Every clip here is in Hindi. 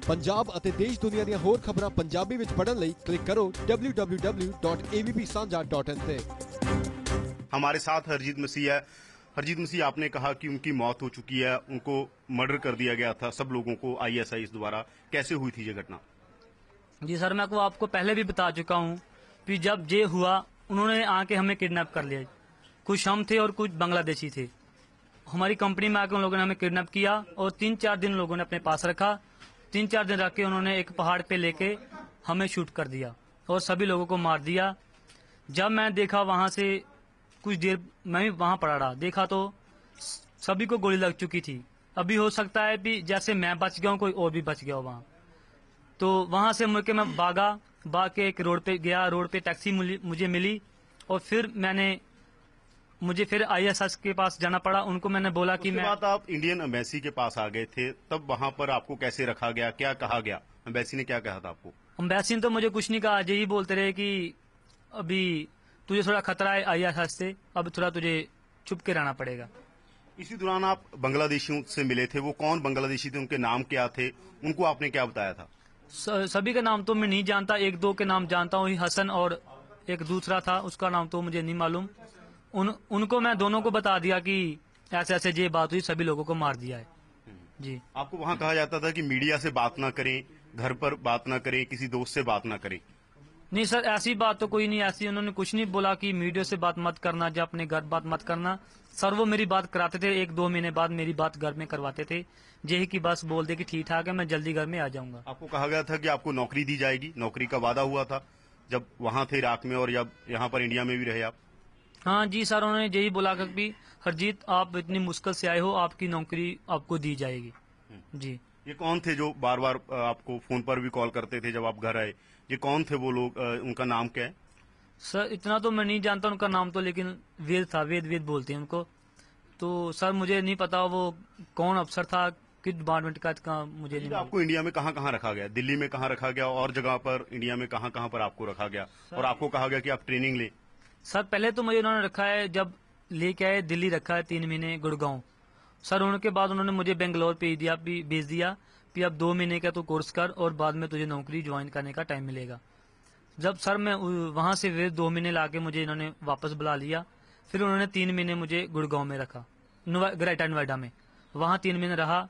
पंजाब ਅਤੇ ਦੇਸ਼ ਦੁਨੀਆ ਦੀਆਂ ਹੋਰ ਖਬਰਾਂ ਪੰਜਾਬੀ ਵਿੱਚ ਪੜ੍ਹਨ ਲਈ ਕਲਿੱਕ ਕਰੋ www.avpsanja.in ਤੇ। हमारे साथ हरजीत मसीह है। हरजीत मसीह, आपने कहा कि उनकी मौत हो चुकी है, उनको मर्डर कर दिया गया था सब लोगों को ISIS द्वारा। कैसे हुई थी ये घटना? जी सर, मैं आपको पहले भी बता चुका हूँ कि जब ये हुआ उन्होंने आके हमें किडनैप कर लिया। कुछ हम थे और कुछ बांग्लादेशी थे। हमारी कंपनी में आके उन लोगों ने हमें किडनैप किया और 3-4 दिन लोगों ने अपने पास रखा। 3-4 दिन रख के उन्होंने एक पहाड़ पे लेके हमें शूट कर दिया और सभी लोगों को मार दिया। जब मैं देखा वहां से कुछ देर मैं भी वहां पड़ा रहा, देखा तो सभी को गोली लग चुकी थी। अभी हो सकता है कि जैसे मैं बच गया हूँ कोई और भी बच गया हो वहां। तो वहां से मुड़ के मैं भाग के एक रोड पे गया। रोड पे टैक्सी मुझे मिली और फिर मुझे फिर ISIS के पास जाना पड़ा। उनको मैंने बोला कि मैं बात आप इंडियन एम्बेसी के पास आ गए थे, तब वहां पर आपको कैसे रखा गया, क्या कहा गया? एम्बेसी ने क्या कहा था आपको? एम्बेसी ने तो मुझे कुछ नहीं कहा, यही बोलते रहे कि अभी तुझे थोड़ा खतरा है ISIS से, अब थोड़ा तुझे छुप के रहना पड़ेगा। इसी दौरान आप बांग्लादेशियों से मिले थे, वो कौन बांग्लादेशी थे, उनके नाम क्या थे, उनको आपने क्या बताया था? सभी के नाम तो मैं नहीं जानता, 1-2 के नाम जानता हूँ, हसन और एक दूसरा था, उसका नाम तो मुझे नहीं मालूम। उनको मैं दोनों को बता दिया कि ऐसे ऐसे ये बात हुई, सभी लोगों को मार दिया है। जी। आपको वहाँ कहा जाता था कि मीडिया से बात ना करें, घर पर बात ना करें, किसी दोस्त से बात ना करें? नहीं सर, ऐसी बात तो कोई नहीं, ऐसी उन्होंने कुछ नहीं बोला कि मीडिया से बात मत करना या अपने घर बात मत करना। सर वो मेरी बात कराते थे, 1-2 महीने बाद मेरी बात घर में करवाते थे, यही की बस बोल दे कि ठीक ठाक है, मैं जल्दी घर में आ जाऊंगा। आपको कहा गया था कि आपको नौकरी दी जाएगी, नौकरी का वादा हुआ था जब वहाँ थे इराक में और जब यहाँ पर इंडिया में भी रहे आप? हाँ जी सर, उन्होंने यही बोला कि हरजीत आप इतनी मुश्किल से आए हो, आपकी नौकरी आपको दी जाएगी। जी। ये कौन थे जो बार बार आपको फोन पर भी कॉल करते थे जब आप घर आए? ये कौन थे वो लोग, उनका नाम क्या है? सर इतना तो मैं नहीं जानता उनका नाम तो, लेकिन वेद था, वेद बोलते हैं उनको। तो सर मुझे नहीं पता वो कौन अफसर था, किस डिपार्टमेंट का मुझे नहीं। आपको इंडिया में कहाँ कहाँ रखा गया? दिल्ली में कहाँ रखा गया और जगह पर इंडिया में कहाँ कहाँ पर आपको रखा गया और आपको कहा गया कि आप ट्रेनिंग ले? सर पहले तो मुझे उन्होंने रखा है, जब लेके आए दिल्ली रखा है 3 महीने गुड़गांव। सर उनके बाद उन्होंने मुझे बेंगलोर भेज दिया कि अब 2 महीने का तो कोर्स कर और बाद में तुझे नौकरी ज्वाइन करने का टाइम मिलेगा। जब सर मैं वहां से फिर 2 महीने लाके मुझे इन्होंने वापस बुला लिया। फिर उन्होंने 3 महीने मुझे गुड़गांव में रखा, ग्रेटर नोएडा में, वहां 3 महीने रहा।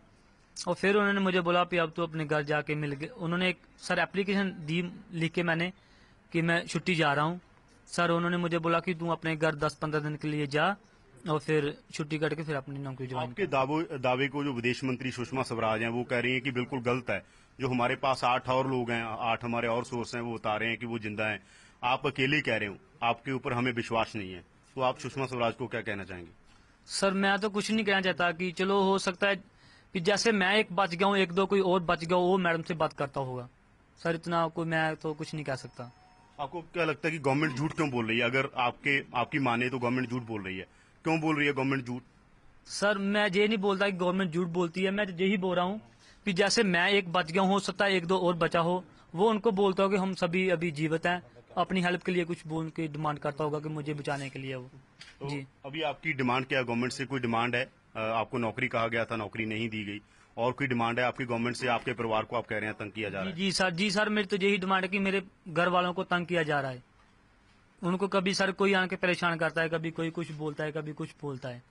और फिर उन्होंने मुझे बोला कि अब तो अपने घर जाके मिल गए। उन्होंने एक सर एप्लीकेशन दी लिख के मैंने कि मैं छुट्टी जा रहा हूँ। सर उन्होंने मुझे बोला कि तू अपने घर 10-15 दिन के लिए जा और फिर छुट्टी करके फिर अपनी नौकरी ज्वाइन। आपके दावे को जो विदेश मंत्री सुषमा स्वराज हैं वो कह रही हैं कि बिल्कुल गलत है। जो हमारे पास 8 और लोग हैं, 8 हमारे और सोर्स हैं, वो बता रहे हैं कि वो जिंदा हैं। आप अकेले कह रहे हो, आपके ऊपर हमें विश्वास नहीं है, तो आप सुषमा स्वराज को क्या कहना चाहेंगे? सर मैं तो कुछ नहीं कहना चाहता कि चलो हो सकता है कि जैसे मैं एक बच गया हूँ, 1-2 कोई और बच गया, वो मैडम से बात करता होगा। सर इतना कोई मैं तो कुछ नहीं कह सकता। आपको क्या लगता है कि गवर्नमेंट झूठ क्यों बोल रही है? अगर आपकी माने तो गवर्नमेंट झूठ बोल रही है, क्यों बोल रही है गवर्नमेंट झूठ? सर मैं ये नहीं बोलता कि गवर्नमेंट झूठ बोलती है, मैं यही बोल रहा हूँ कि जैसे मैं एक बच गया हूँ, हो सकता है 1-2 और बचा हो, वो उनको बोलता हो कि हम सभी अभी जीवित हैं, अपनी हेल्प के लिए कुछ बोल के डिमांड करता होगा कि मुझे बचाने के लिए वो। तो जी। अभी आपकी डिमांड क्या है? गवर्नमेंट से कोई डिमांड है? आपको नौकरी कहा गया था, नौकरी नहीं दी गई, और कोई डिमांड है आपकी गवर्नमेंट से? आपके परिवार को आप कह रहे हैं तंग किया जा रहा है? जी सर मेरी तो यही डिमांड है कि मेरे घर वालों को तंग किया जा रहा है। उनको कभी सर कोई आके परेशान करता है, कभी कोई कुछ बोलता है, कभी कुछ बोलता है।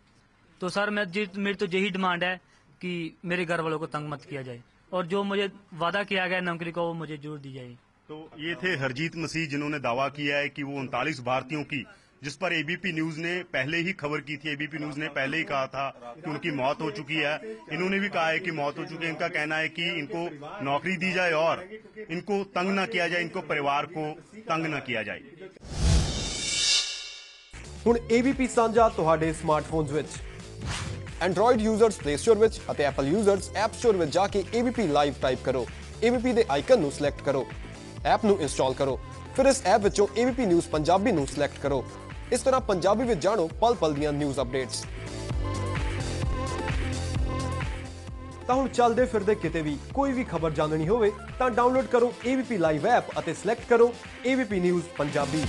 तो सर मेरी तो यही डिमांड है कि मेरे घर वालों को तंग मत किया जाए और जो मुझे वादा किया गया नौकरी का वो मुझे जरूर दी जाए। तो ये थे हरजीत मसीह, जिन्होंने दावा किया है कि वो 39 भारतीयों की, जिस पर ABP न्यूज ने पहले ही खबर की थी, ABP न्यूज ने पहले ही कहा था कि उनकी मौत हो चुकी है। इन्होंने भी कहा है कि मौत हो चुकी है। इनका कहना है कि इनको नौकरी दी जाए और इनको तंग न किया जाए, इनको परिवार को तंग न किया जाए। ਹੁਣ AVP ਸਾਂਝਾ ਤੁਹਾਡੇ ਸਮਾਰਟਫੋਨਸ ਵਿੱਚ Android ਯੂਜ਼ਰਸ ਪਲੇ ਸਟੋਰ ਵਿੱਚ ਅਤੇ Apple ਯੂਜ਼ਰਸ ਐਪ ਸਟੋਰ ਵਿੱਚ ਜਾ ਕੇ AVP ਲਾਈਵ ਟਾਈਪ ਕਰੋ। AVP ਦੇ ਆਈਕਨ ਨੂੰ ਸਿਲੈਕਟ ਕਰੋ, ਐਪ ਨੂੰ ਇੰਸਟਾਲ ਕਰੋ, ਫਿਰ ਇਸ ਐਪ ਵਿੱਚੋਂ AVP ਨਿਊਜ਼ ਪੰਜਾਬੀ ਨੂੰ ਸਿਲੈਕਟ ਕਰੋ। ਇਸ ਤਰ੍ਹਾਂ ਪੰਜਾਬੀ ਵਿੱਚ ਜਾਣੋ ਪਲ-ਪਲ ਦੀਆਂ ਨਿਊਜ਼ ਅਪਡੇਟਸ। ਤਾਂ ਹੁਣ ਚੱਲਦੇ ਫਿਰਦੇ ਕਿਤੇ ਵੀ ਕੋਈ ਵੀ ਖਬਰ ਜਾਣਨੀ ਹੋਵੇ ਤਾਂ ਡਾਊਨਲੋਡ ਕਰੋ AVP ਲਾਈਵ ਐਪ ਅਤੇ ਸਿਲੈਕਟ ਕਰੋ AVP ਨਿਊਜ਼ ਪੰਜਾਬੀ।